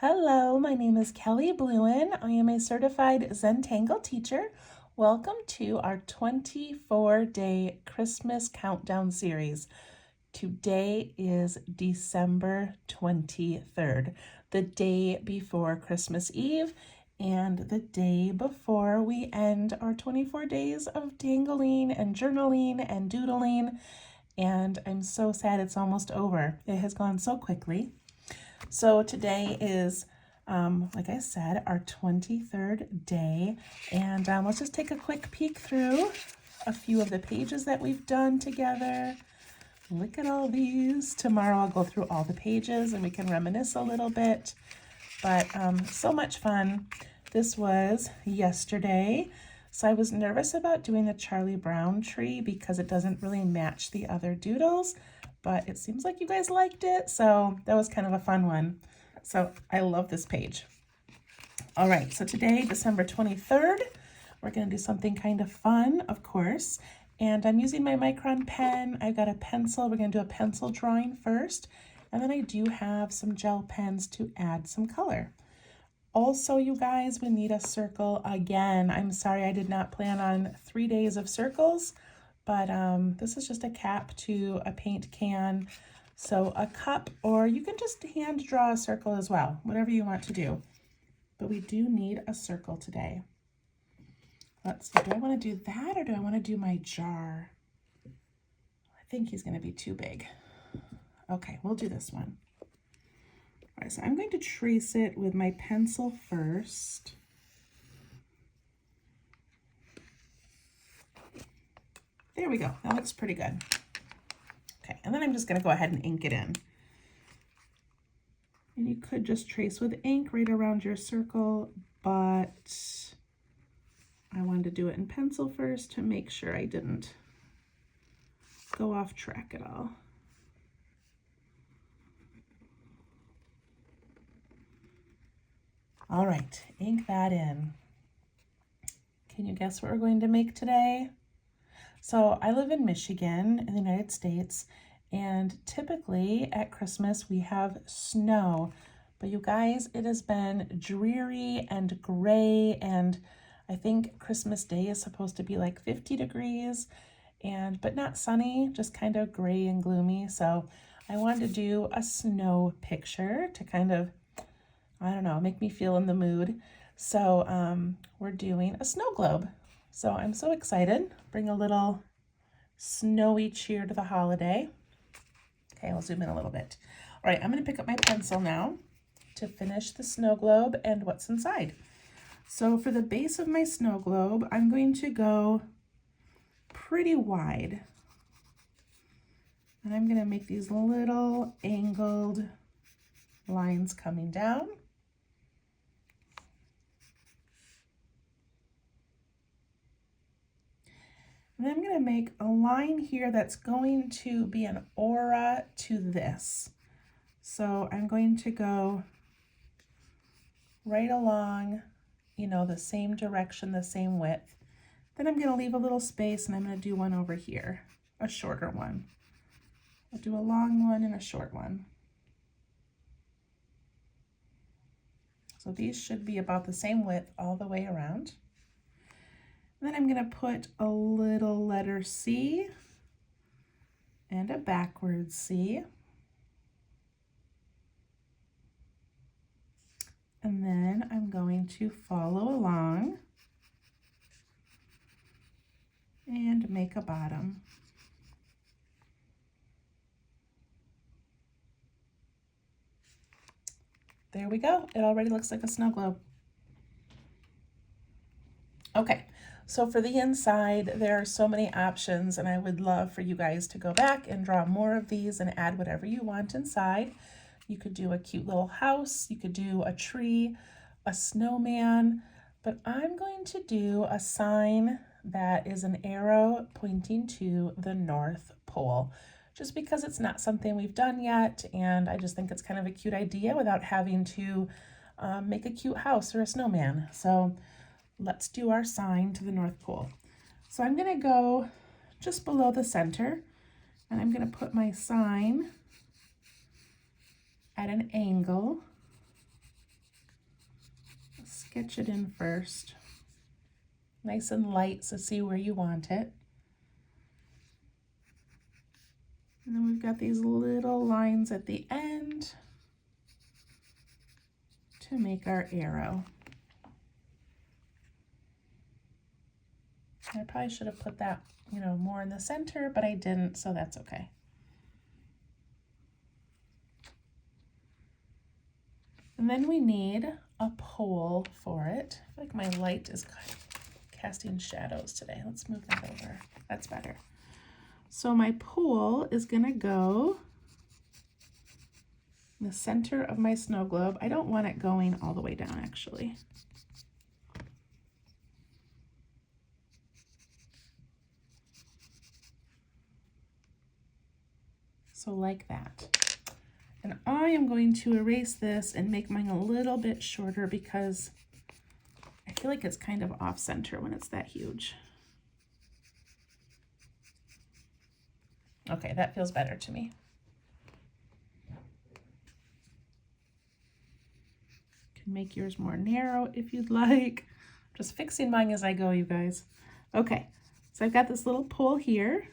Hello, my name is Kelly Bluen. I am a certified Zentangle teacher. Welcome to our 24-day Christmas countdown series. Today is December 23rd, the day before Christmas Eve and the day before we end our 24 days of tangling and journaling and doodling. And I'm so sad it's almost over. It has gone so quickly. So today is, like I said, our 23rd day, and let's just take a quick peek through a few of the pages that we've done together. Look at all these. Tomorrow I'll go through all the pages and we can reminisce a little bit, but so much fun. This was yesterday, so I was nervous about doing the Charlie Brown tree because it doesn't really match the other doodles, but it seems like you guys liked it, so that was kind of a fun one. So I love this page. All right, so today, December 23rd, we're gonna do something kind of fun, of course, and I'm using my Micron pen. I've got a pencil. We're gonna do a pencil drawing first, and then I do have some gel pens to add some color. Also, you guys, we need a circle again. I'm sorry I did not plan on 3 days of circles, but this is just a cap to a paint can. So a cup, or you can just hand draw a circle as well, whatever you want to do. But we do need a circle today. Let's see, do I want to do that or do I want to do my jar? I think he's going to be too big. Okay, we'll do this one. All right, so I'm going to trace it with my pencil first. There we go. That looks pretty good. Okay, and then I'm just going to go ahead and ink it in. And you could just trace with ink right around your circle, but I wanted to do it in pencil first to make sure I didn't go off track at all. All right, ink that in. Can you guess what we're going to make today? So I live in Michigan in the United States, and typically at Christmas we have snow, but you guys, it has been dreary and gray, and I think Christmas Day is supposed to be like 50 degrees, but not sunny, just kind of gray and gloomy. So I wanted to do a snow picture to kind of, I don't know, make me feel in the mood. So we're doing a snow globe. So I'm so excited. Bring a little snowy cheer to the holiday. Okay, I'll zoom in a little bit. All right, I'm going to pick up my pencil now to finish the snow globe and what's inside. So for the base of my snow globe, I'm going to go pretty wide. And I'm going to make these little angled lines coming down. And I'm going to make a line here that's going to be an aura to this. So I'm going to go right along, the same direction, the same width. Then I'm going to leave a little space and I'm going to do one over here, a shorter one. I'll do a long one and a short one. So these should be about the same width all the way around. Then I'm going to put a little letter C and a backwards C. And then I'm going to follow along and make a bottom. There we go. It already looks like a snow globe. Okay. So for the inside, there are so many options, and I would love for you guys to go back and draw more of these and add whatever you want inside. You could do a cute little house, you could do a tree, a snowman, but I'm going to do a sign that is an arrow pointing to the North Pole, just because it's not something we've done yet, and I just think it's kind of a cute idea without having to make a cute house or a snowman. So let's do our sign to the North Pole. So I'm going to go just below the center, and I'm going to put my sign at an angle sketch it in first. Nice and light, so see where you want it. And then we've got these little lines at the end to make our arrow. I probably should have put that, more in the center, but I didn't, so that's okay. And then we need a pole for it. I feel like my light is kind of casting shadows today. Let's move that over. That's better. So my pole is gonna go in the center of my snow globe. I don't want it going all the way down, actually. So like that. And I am going to erase this and make mine a little bit shorter because I feel like it's kind of off center when it's that huge. Okay, that feels better to me. You can make yours more narrow if you'd like. Just fixing mine as I go, you guys. Okay, so I've got this little pole here.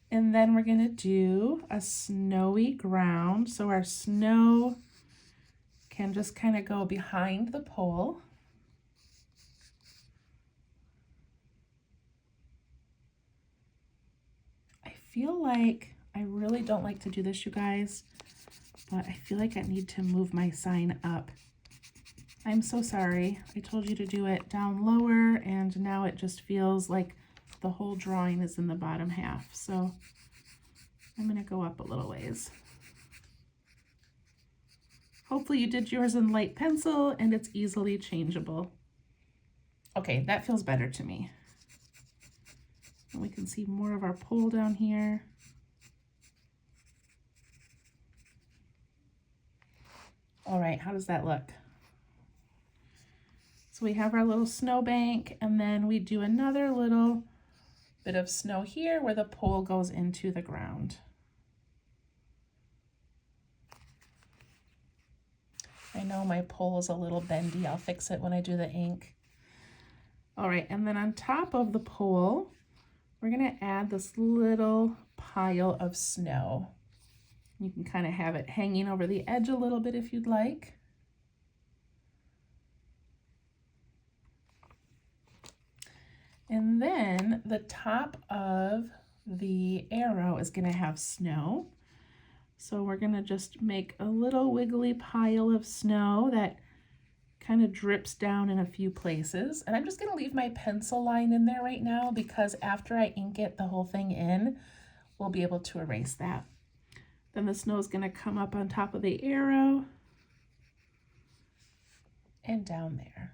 And then we're gonna do a snowy ground. So our snow can just kind of go behind the pole. I feel like I really don't like to do this, you guys, but I feel like I need to move my sign up. I'm so sorry. I told you to do it down lower, and now it just feels like the whole drawing is in the bottom half. So I'm gonna go up a little ways. Hopefully you did yours in light pencil and it's easily changeable. Okay, that feels better to me. And we can see more of our pole down here. All right, how does that look? So we have our little snowbank, and then we do another little bit of snow here where the pole goes into the ground. I know my pole is a little bendy. I'll fix it when I do the ink. All right, and then on top of the pole, we're gonna add this little pile of snow. You can kind of have it hanging over the edge a little bit if you'd like. And then the top of the arrow is gonna have snow. So we're gonna just make a little wiggly pile of snow that kind of drips down in a few places. And I'm just gonna leave my pencil line in there right now because after I ink it the whole thing in, we'll be able to erase that. Then the snow is gonna come up on top of the arrow and down there.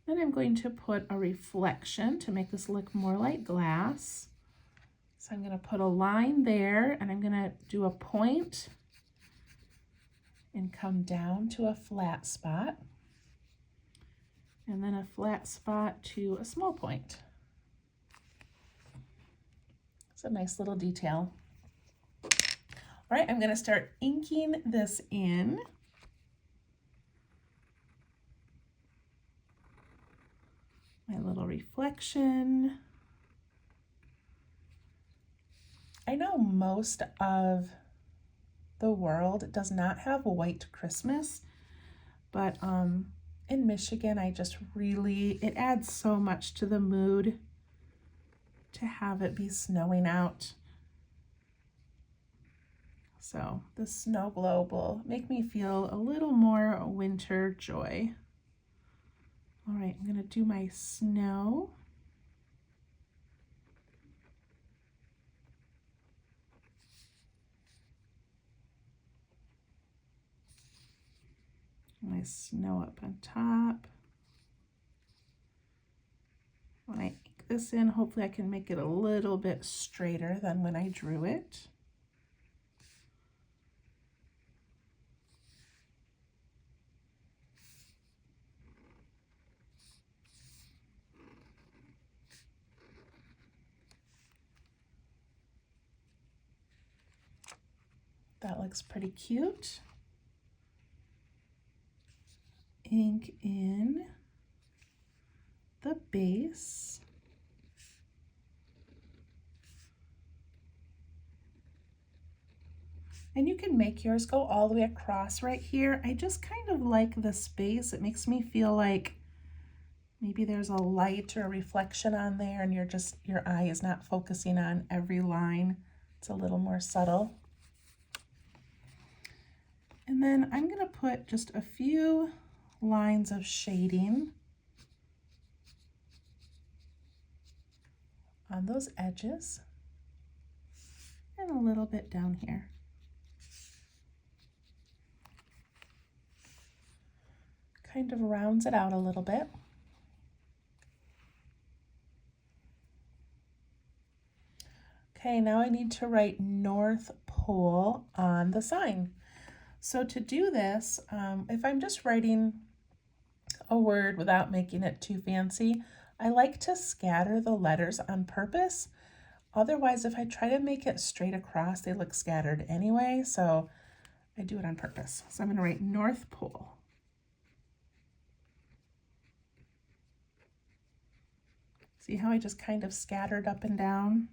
Then I'm going to put a reflection to make this look more like glass. So I'm gonna put a line there, and I'm gonna do a point and come down to a flat spot, and then a flat spot to a small point. It's a nice little detail. All right, I'm gonna start inking this in. My little reflection. I know most of the world does not have a white Christmas, but in Michigan, it adds so much to the mood to have it be snowing out. So the snow globe will make me feel a little more winter joy. All right, I'm gonna do my snow. My snow up on top. When I ink this in, hopefully I can make it a little bit straighter than when I drew it. That looks pretty cute. Ink in the base. And you can make yours go all the way across right here. I just kind of like the space. It makes me feel like maybe there's a light or a reflection on there and your eye is not focusing on every line. It's a little more subtle. And then I'm going to put just a few lines of shading on those edges and a little bit down here. Kind of rounds it out a little bit. Okay, now I need to write North Pole on the sign. So to do this, if I'm just writing a word without making it too fancy, I like to scatter the letters on purpose. Otherwise, if I try to make it straight across, they look scattered anyway, so I do it on purpose. So I'm going to write North Pole. See how I just kind of scattered up and down?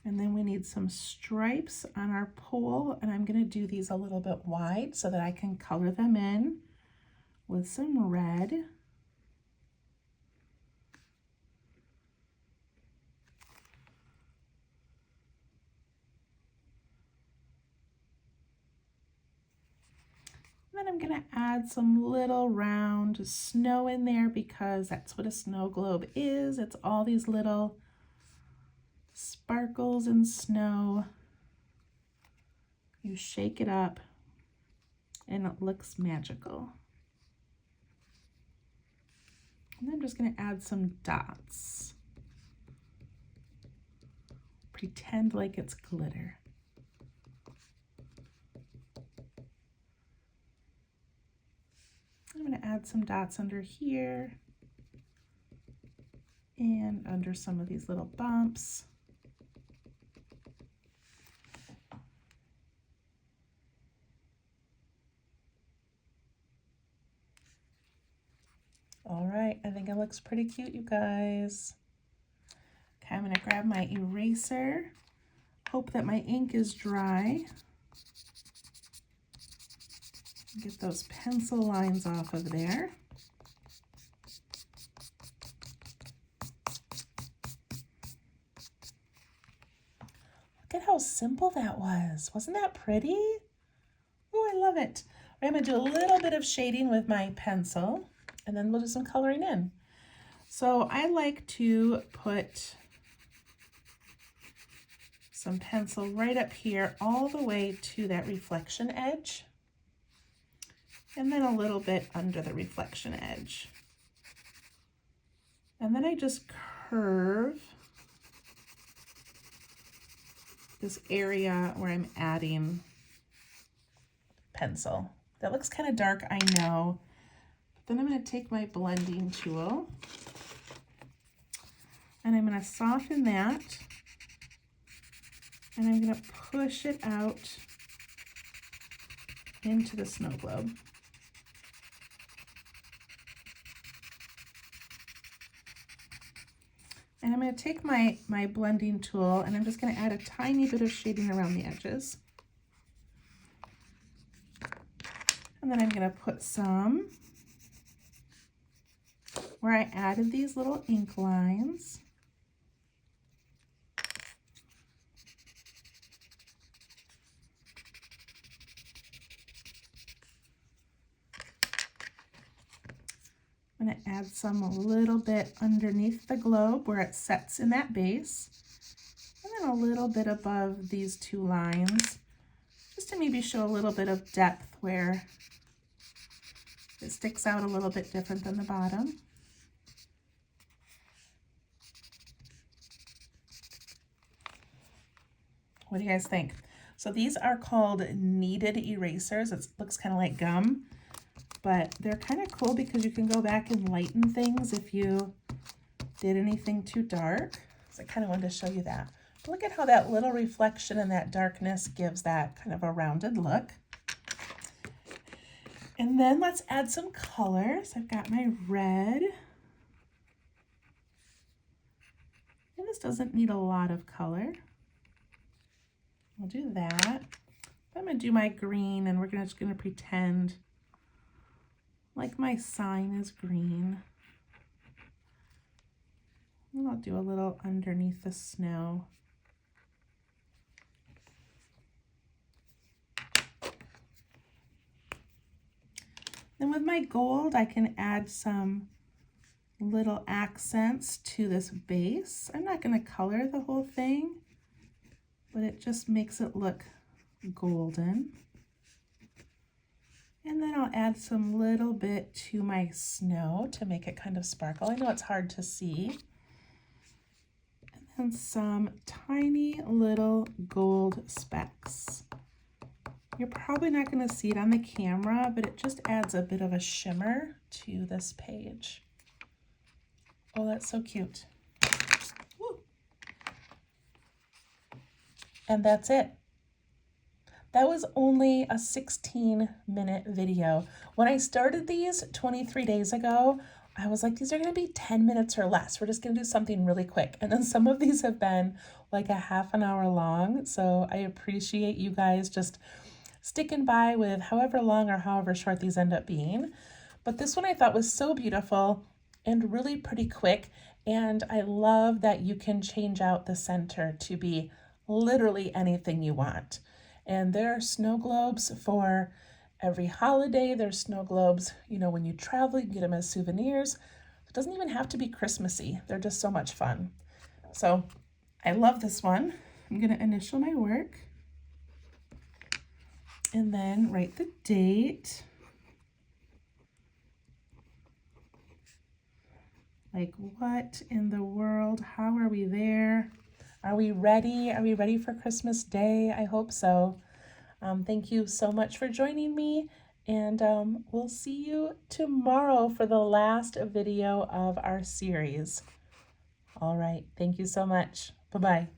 And then we need some stripes on our pole, and I'm going to do these a little bit wide so that I can color them in with some red. Then I'm going to add some little round snow in there because that's what a snow globe is. It's all these little sparkles and snow. You shake it up and it looks magical. And I'm just going to add some dots. Pretend like it's glitter. I'm going to add some dots under here and under some of these little bumps. All right, I think it looks pretty cute, you guys. Okay, I'm going to grab my eraser. Hope that my ink is dry. Get those pencil lines off of there. Look at how simple that was. Wasn't that pretty? Oh, I love it. I'm going to do a little bit of shading with my pencil, and then we'll do some coloring in. So I like to put some pencil right up here all the way to that reflection edge, and then a little bit under the reflection edge. And then I just curve this area where I'm adding pencil. That looks kind of dark, I know. Then I'm going to take my blending tool and I'm going to soften that, and I'm going to push it out into the snow globe. And I'm going to take my blending tool and I'm just going to add a tiny bit of shading around the edges. And then I'm going to put some where I added these little ink lines. I'm going to add some a little bit underneath the globe where it sets in that base, and then a little bit above these two lines, just to maybe show a little bit of depth where it sticks out a little bit different than the bottom. What do you guys think? So these are called kneaded erasers. It looks kind of like gum, but they're kind of cool because you can go back and lighten things if you did anything too dark. So I kind of wanted to show you that. But look at how that little reflection in that darkness gives that kind of a rounded look. And then let's add some colors. I've got my red. And this doesn't need a lot of color. I'll do that. I'm going to do my green, and we're just going to pretend like my sign is green. And I'll do a little underneath the snow. Then with my gold, I can add some little accents to this base. I'm not going to color the whole thing, but it just makes it look golden. And then I'll add some little bit to my snow to make it kind of sparkle. I know it's hard to see. And then some tiny little gold specks. You're probably not going to see it on the camera, but it just adds a bit of a shimmer to this page. Oh, that's so cute. Woo. And that's it. That was only a 16-minute video. When I started these 23 days ago, I was like, these are going to be 10 minutes or less. We're just going to do something really quick. And then some of these have been like a half an hour long. So I appreciate you guys just sticking by with however long or however short these end up being. But this one I thought was so beautiful and really pretty quick. And I love that you can change out the center to be literally anything you want. And there are snow globes for every holiday. There's snow globes, you know, when you travel, you can get them as souvenirs. It doesn't even have to be Christmassy. They're just so much fun. So I love this one. I'm going to initial my work and then write the date. Like, what in the world? How are we there? Are we ready? Are we ready for Christmas Day? I hope so. Thank you so much for joining me, and we'll see you tomorrow for the last video of our series. All right. Thank you so much. Bye-bye.